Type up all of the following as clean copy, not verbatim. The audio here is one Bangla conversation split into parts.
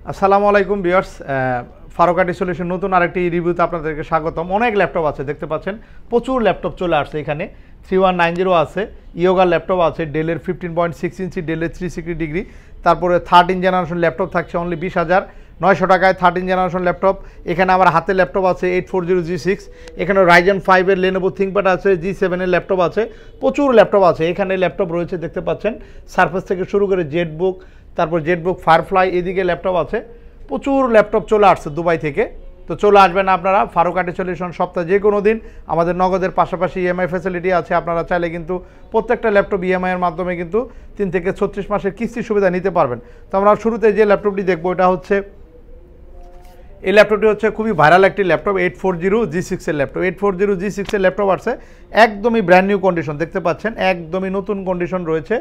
আসসালামু আলাইকুম ভিউয়ার্স, ফারুক আইটি সলিউশন নতুন আরেকটি রিভিউতে আপনাদেরকে স্বাগতম। অনেক ল্যাপটপ আছে, দেখতে পাচ্ছেন প্রচুর ল্যাপটপ চলে আসছে এখানে। 3190 আছে, ইয়োগার ল্যাপটপ আছে, ডেলের 15.6 ইঞ্চি, ডেলের 360 ডিগ্রি, তারপরে 13 জেনারেশন ল্যাপটপ থাকছে অনলি 20,900 টাকায়। 13 জেনারেশন ল্যাপটপ। এখানে আমার হাতে ল্যাপটপ আছে 840G6, এখানে রাইজেন 5-এর লেনোভো থিংকপ্যাড আছে, G7-এর ল্যাপটপ আছে, প্রচুর ল্যাপটপ আছে এখানে। ল্যাপটপ রয়েছে দেখতে পাচ্ছেন, সারফেস থেকে শুরু করে জেটবুক, তারপর জেটবুক ফায়ারফ্লাই, এদিকে ল্যাপটপ আছে। প্রচুর ল্যাপটপ চলে আসছে দুবাই থেকে। তো চলে আসবেন আপনারা ফারুক আইটি সলিউশন সপ্তাহে যে কোনো দিন। আমাদের নগদের পাশাপাশি ইএমআই ফ্যাসিলিটি আছে, আপনারা চাইলে কিন্তু প্রত্যেকটা ল্যাপটপ ইএমআইয়ের মাধ্যমে কিন্তু 3 থেকে 36 মাসের কিস্তির সুবিধা নিতে পারবেন। তো আমরা শুরুতে যে ল্যাপটপটি দেখবো, এটা হচ্ছে এই ল্যাপটপটি হচ্ছে খুবই ভাইরাল একটি ল্যাপটপ, 840G6-এর ল্যাপটপ। 840G6-এর ল্যাপটপ আসছে একদমই ব্র্যান্ড নিউ কন্ডিশন, দেখতে পাচ্ছেন একদমই নতুন কন্ডিশন রয়েছে।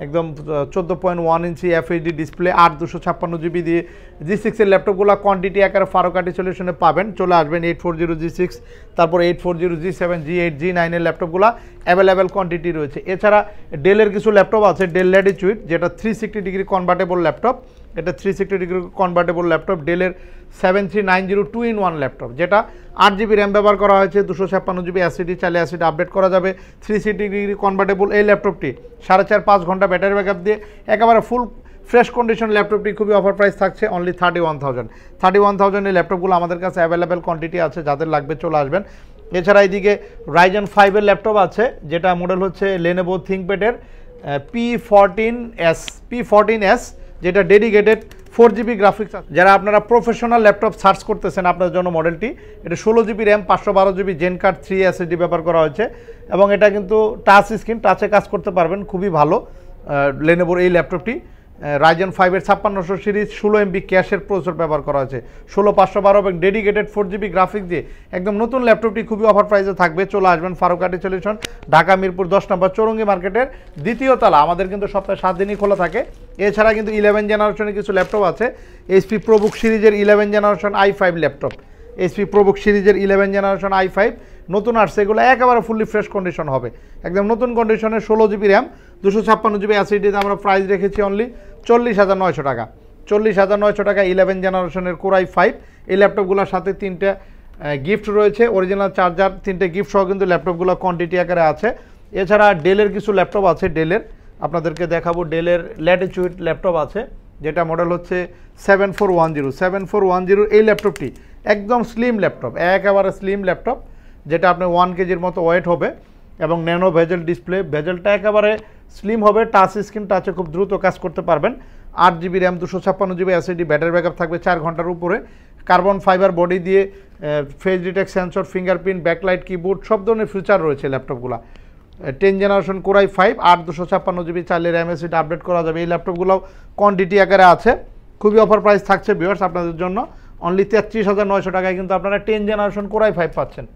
একদম 14.1 ইঞ্চি এফএইচডি ডিসপ্লে, 8/256 জিবি দিয়ে G6-এর ল্যাপটপগুলো কোয়ান্টিটি আকারে ফারুক আইটি সলিউশনে পাবেন। চলে আসবেন 840G6, তারপর 840G7, G8, G9-এর ল্যাপটপগুলো অ্যাভেলেবেল কোয়ান্টিটি রয়েছে। এছাড়া ডেলের কিছু ল্যাপটপ আছে, ডেল ল্যাটিটিউড, যেটা 360 ডিগ্রি কনভার্টেবল ল্যাপটপ। এটা 360 ডিগ্রি কনভার্টেবল ল্যাপটপ, ডেলের 7390 2-in-1 ল্যাপটপ, যেটা 8GB র্যাম ব্যবহার করা হয়েছে, 256GB এসএসডি, চাইলে এসএসডি আপডেট করা যাবে। 360 ডিগ্রি কনভার্টেবল এই ল্যাপটপটি 4.5 ঘন্টা ব্যাটারি ব্যাকআপ দিয়ে একেবারে ফুল ফ্রেশ কন্ডিশন ল্যাপটপটি খুবই অফার প্রাইস থাকছে অনলি 31,000। 31,000 এই ল্যাপটপগুলো আমাদের কাছে অ্যাভেলেবেল কোয়ান্টিটি আছে, যাদের লাগবে চলে আসবেন। এছাড়া এইদিকে রাইজেন 5-এর ল্যাপটপ আছে, যেটা মডেল হচ্ছে লেনোভো থিংকপ্যাডের P14S, যেটা ডেডিকেটেড 4GB গ্রাফিক্স। যারা আপনারা প্রফেশনাল ল্যাপটপ সার্চ করতেছেন আপনার জন্য মডেলটি, এটা 16GB র্যাম, 512GB জেনকার্ড 3 এসএসডি ব্যবহার করা হয়েছে, এবং এটা কিন্তু টাচ স্ক্রিন, টাচে কাজ করতে পারবেন, খুবই ভালো লেনোভোর এই ল্যাপটপটি। রাইজেন 5-এর 5600 সিরিজ 16MB ক্যাশের প্রসেসর ব্যবহার করা হয়েছে, 16512 এবং ডেডিকেটেড 4GB গ্রাফিক্স দিয়ে একদম নতুন ল্যাপটপটি খুবই অফার প্রাইসে থাকবে। চলে আসবেন ফারুক আইটি সলিউশন, ঢাকা মিরপুর 10 নম্বর চৌরঙ্গি মার্কেটের 2য় তলা। আমাদের কিন্তু সপ্তাহে 7 দিনই খোলা থাকে। এছাড়া কিন্তু 11 জেনারেশনের কিছু ল্যাপটপ আছে, HP ProBook সিরিজের 11 generation i5 laptop, HP ProBook সিরিজের 11 জেনারেশন i5 নতুন আসছে, এগুলো একেবারে ফুললি ফ্রেশ কন্ডিশন হবে, একদম নতুন কন্ডিশনে। 16GB র্যাম, 256GB এসএসডিতে আমরা প্রাইস রেখেছি অনলি 40,900 টাকা। 40,900 টাকা 11 জেনারেশনের Core i5 এই ল্যাপটপগুলোর সাথে 3টে গিফট রয়েছে, অরিজিনাল চার্জার, 3টে গিফট সহ কিন্তু ল্যাপটপগুলো কোয়ান্টিটি আকারে আছে। এছাড়া ডেলের কিছু ল্যাপটপ আছে, ডেলের আপনাদেরকে দেখাবো। ডেলের ল্যাটিটিউড ল্যাপটপ আছে, যেটা মডেল হচ্ছে 7410 এই ল্যাপটপটি একদম স্লিম ল্যাপটপ, একেবারে স্লিম ল্যাপটপ, যেটা আপনার 1 কেজির মতো ওয়েট হবে, এবং ন্যানো ভেজেল ডিসপ্লে, ভেজেলটা একেবারে স্লিম হবে, টাচ স্ক্রিন, টাচে খুব দ্রুত কাজ করতে পারবেন। 8GB RAM, 256GB SSD, battery backup থাকবে 4 ঘন্টার উপরে। কার্বন ফাইবার বডি দিয়ে face detect sensor, fingerprint, backlight, keyboard, সব ধরনের ফিচার রয়েছে ল্যাপটপগুলো। 10 জেনারেশন Core i5, 8/256GB, চাইলে র্যাম এসএসডি আপডেট করা যাবে। এই ল্যাপটপগুলোও কোয়ান্টিটি আকারে আছে, খুবই অফার প্রাইস থাকছে ভিউয়ার্স আপনাদের জন্য অনলি 33,900 টাকায় কিন্তু আপনারা 10 জেনারেশন Core i5 পাচ্ছেন।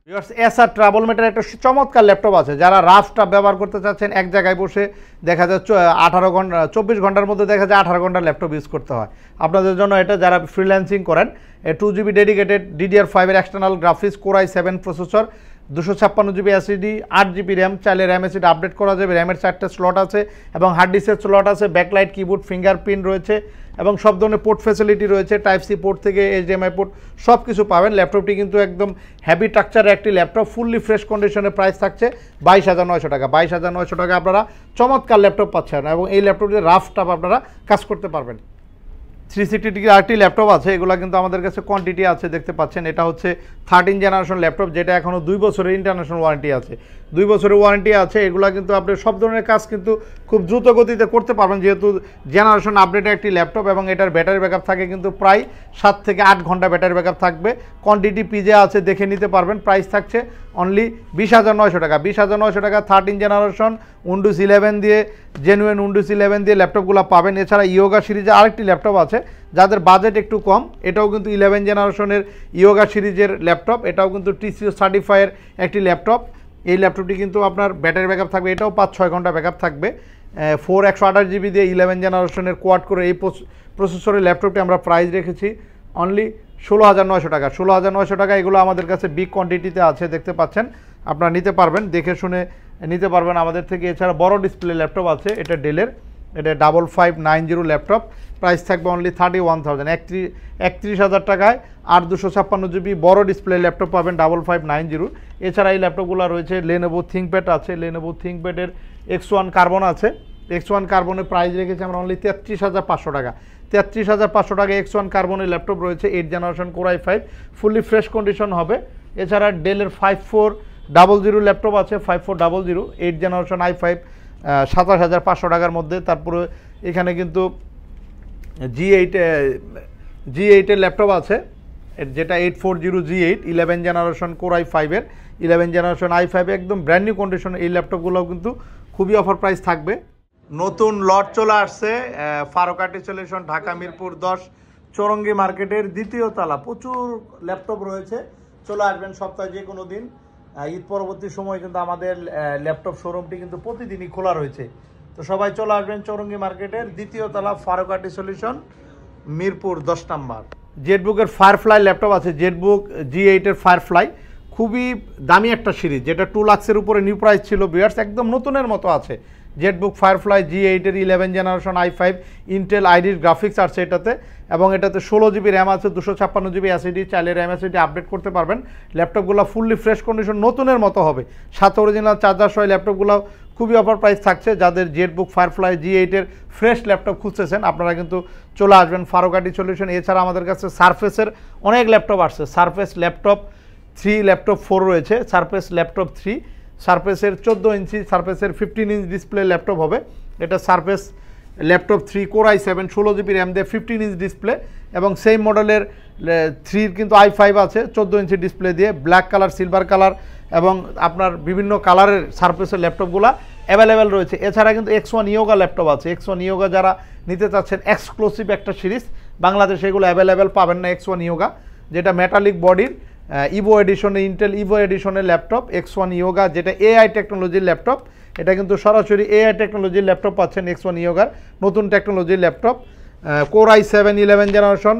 ভিউয়ার্স, এসআর ট্রাভেল মেটার একটা চমৎকার ল্যাপটপ আছে, যারা রাফ টাফ ব্যবহার করতে চাচ্ছেন, এক জায়গায় বসে দেখা যায় 24 ঘন্টার মধ্যে দেখা যায় 18 ঘন্টা ল্যাপটপ ইউজ করতে হয়, আপনাদের জন্য এটা। যারা ফ্রিল্যান্সিং করেন, 2GB ডেডিকেটেড DDR5-এর external graphics, Core i7 processor, 256GB SSD, 8GB RAM, চাইলে র্যাম এসএসডি আপডেট করা যাবে। র্যামের 4টে স্লট আছে এবং হার্ড ডিস্কের স্লট আছে, ব্যাকলাইট, কিবোর্ড, ফিঙ্গারপ্রিন্ট রয়েছে, এবং সব ধরনের পোর্ট ফ্যাসিলিটি রয়েছে, টাইপ সি পোর্ট থেকে HDMI পোর্ট সব কিছু পাবেন। ল্যাপটপটি কিন্তু একদম হ্যাভি স্ট্রাকচারের একটি ল্যাপটপ, ফুললি ফ্রেশ কন্ডিশনে প্রাইস থাকছে 22,900 টাকা। 22,900 টাকা আপনারা চমৎকার ল্যাপটপ পাচ্ছেন, এবং এই ল্যাপটপটি রাফ টাফ আপনারা কাজ করতে পারবেন। 360 ডিগ্রি আরটি ল্যাপটপ আছে, এগুলো কিন্তু আমাদের কাছে কোয়ান্টিটি আছে, দেখতে পাচ্ছেন। এটা হচ্ছে 13 জেনারেশন ল্যাপটপ, যেটা এখনও 2 বছরের ইন্টারন্যাশনাল ওয়ারেন্টি আছে, 2 বছরের ওয়ারেন্টি আছে। এগুলো কিন্তু আপনি সব ধরনের কাজ কিন্তু খুব দ্রুত গতিতে করতে পারবেন, যেহেতু জেনারেশন আপডেটের একটি ল্যাপটপ, এবং এটার ব্যাটারি ব্যাকআপ থাকে কিন্তু প্রায় 7 থেকে 8 ঘন্টা ব্যাটারি ব্যাকআপ থাকবে। কোয়ান্টিটি পিজে আছে, দেখে নিতে পারবেন। প্রাইস থাকছে অনলি 20,900 টাকা। 20,900 টাকা 13 জেনারেশন উইন্ডোজ 11 দিয়ে, জেনুইন উইন্ডোজ 11 দিয়ে ল্যাপটপগুলো পাবেন। এছাড়া ইয়োগা সিরিজে আরেকটি ল্যাপটপ আছে, যাদের বাজেট একটু কম, এটাও কিন্তু 11 জেনারেশনের ইয়োগা সিরিজের ল্যাপটপ, এটাও কিন্তু TCO সার্টিফাইয়ের একটি ল্যাপটপ। এই ল্যাপটপটি কিন্তু আপনার ব্যাটারি ব্যাকআপ থাকবে, এটাও 5-6 ঘন্টা ব্যাকআপ থাকবে। 128GB দিয়ে 11 জেনারেশনের কোয়াড করে এই প্রসেসরের ল্যাপটপটি আমরা প্রাইস রেখেছি অনলি 16,900 টাকা। 16,900 টাকা। এগুলো আমাদের কাছে বিগ কোয়ান্টিটিতে আছে, দেখতে পাচ্ছেন, আপনারা নিতে পারবেন, দেখে শুনে নিতে পারবেন আমাদের থেকে। এছাড়া বড় ডিসপ্লে ল্যাপটপ আছে, এটা ডেলের এটা 5590 ল্যাপটপ, প্রাইস থাকবে অনলি 31,000, 31,000 টাকায় 8 GB বড় ডিসপ্লে ল্যাপটপ পাবেন 5590। এছাড়া এই ল্যাপটপগুলো রয়েছে লেনোভো থিঙ্কপ্যাড আছে, লেনোভো থিঙ্কপ্যাডের X1 কার্বন আছে। X1 কার্বনের প্রাইস রেখেছি আমরা অনলি 33,500 টাকা। 33,500 টাকা X1 কার্বনের ল্যাপটপ রয়েছে, 8 generation Core i5, fully fresh condition হবে। এছাড়া ডেলের 5400 ল্যাপটপ আছে, 5400 8 জেনারেশন i5, 27,500 টাকার মধ্যে। তারপরে এখানে কিন্তু G8 এর ল্যাপটপ আছে, যেটা 840 G8 11 জেনারেশন Core i5 এর, 11 জেনারেশন i5 একদম ব্র্যান্ড নিউ কন্ডিশন। এই ল্যাপটপগুলোও কিন্তু খুবই অফার প্রাইস থাকবে। নতুন লট চলে আসছে ফারুকাটি সলিউশন, ঢাকা মিরপুর 10 চৌরঙ্গি মার্কেটের দ্বিতীয় তলা। প্রচুর ল্যাপটপ রয়েছে, চলে আসবেন সপ্তাহে যে কোনো দিন। ঈদ পরবর্তী সময় কিন্তু আমাদের ল্যাপটপ শোরুমটি কিন্তু প্রতিদিনই খোলা রয়েছে। তো সবাই চলে আসবেন চৌরঙ্গি মার্কেটের দ্বিতীয় তলা, ফারুকাটি সলিউশন, মিরপুর 10 নম্বর। জেটবুকের ফায়ারফ্লাই ল্যাপটপ আছে, জেটবুক G8 এর ফায়ারফ্লাই, খুবই দামি একটা সিরিজ, যেটা 2 লাখের উপরে নিউ প্রাইস ছিল ভিউয়ার্স, একদম নতুনের মতো আছে। জেটবুক ফায়ারফ্লাই G8 এর 11 জেনারেশন i5 ইন্টেল আইডির গ্রাফিক্স আছে এটাতে, এবং এটাতে 16 GB র্যাম আছে, 256 GB SSD, চাইলে র্যাম SSD আপডেট করতে পারবেন। ল্যাপটপগুলো ফুললি ফ্রেশ কন্ডিশন নতুনের মতো হবে, সাথে অরিজিনাল চার্জার সহ ল্যাপটপগুলো খুবই অফার প্রাইস থাকছে। যাদের জেটবুক ফায়ারফ্লাই G8 এর ফ্রেশ ল্যাপটপ খুঁজতেছেন আপনারা কিন্তু চলে আসবেন ফারুকাটি সলিউশন। এছাড়া আমাদের কাছে সারফেসের অনেক ল্যাপটপ আসছে, সারফেস ল্যাপটপ 3, ল্যাপটপ 4 রয়েছে, সারফেস ল্যাপটপ 3, সারফেসের 14 ইঞ্চি, সারফেসের 15 ইঞ্চ ডিসপ্লে ল্যাপটপ হবে। এটা surface laptop 3 Core i7 16 GB RAM দিয়ে 15 ইঞ্চ ডিসপ্লে, এবং সেই মডেলের 3 কিন্তু i5 আছে 14 ইঞ্চি ডিসপ্লে দিয়ে, ব্ল্যাক কালার, সিলভার কালার এবং আপনার বিভিন্ন কালারের সারফেসের ল্যাপটপগুলো অ্যাভেলেবেল রয়েছে। এছাড়া কিন্তু X1 ইয়োগা ল্যাপটপ আছে, X1 ইয়োগা যারা নিতে চাচ্ছেন এক্সক্লুসিভ একটা সিরিজ, বাংলাদেশে এগুলো অ্যাভেলেবেল পাবেন না। X1 ইয়োগা যেটা মেটালিক বডির ইভো এডিশনে, ইন্টেল ইভো এডিশনের ল্যাপটপ X1 ইয়োগা, যেটা AI টেকনোলজির ল্যাপটপ। এটা কিন্তু সরাসরি AI টেকনোলজির ল্যাপটপ পাচ্ছেন X1 ইয়োগার, নতুন টেকনোলজির laptop. Core i7 11 generation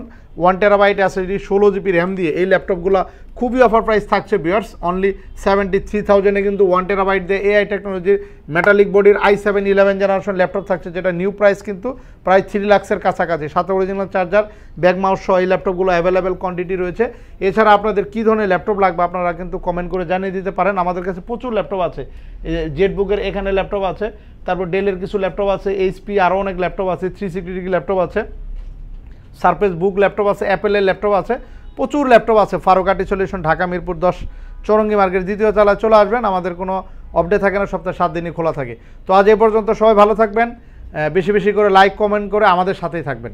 1 TB SSD 16 GB RAM দিয়ে এই ল্যাপটপগুলো খুবই অফার প্রাইস থাকছে ভিউয়ার্স, অনলি 73,000-এ কিন্তু 1 TB দিয়ে AI টেকনোলজির মেটালিক বডির i7 11 জেনারেশন ল্যাপটপ থাকছে, যেটা নিউ প্রাইস কিন্তু প্রায় 3 লাখের কাছাকাছি, সাথে অরিজিনাল চার্জার, ব্যাক মাউস সহ এই ল্যাপটপগুলো অ্যাভেলেবেল কোয়ান্টিটি রয়েছে। এছাড়া আপনাদের কী ধরনের ল্যাপটপ লাগবে আপনারা কিন্তু কমেন্ট করে জানিয়ে দিতে পারেন। আমাদের কাছে প্রচুর ল্যাপটপ আছে, জেটবুকের এখানে ল্যাপটপ আছে, তারপর ডেলের কিছু ল্যাপটপ আছে, HP আরও অনেক ল্যাপটপ আছে, 360 ডিগ্রি ল্যাপটপ আছে, সারফেস বুক ল্যাপটপ আছে, অ্যাপেলের ল্যাপটপ আছে, প্রচুর ল্যাপটপ আছে। ফারুকাটি সলিউশন, ঢাকা মিরপুর 10 চৌরঙ্গি মার্কেট দ্বিতীয় তলায় চলে আসবেন। আমাদের কোনো অপডেট থাকে না, সপ্তাহে 7 দিনই খোলা থাকে। তো আজ এ পর্যন্ত, সবাই ভালো থাকবেন, বেশি বেশি করে লাইক কমেন্ট করে আমাদের সাথেই থাকবেন।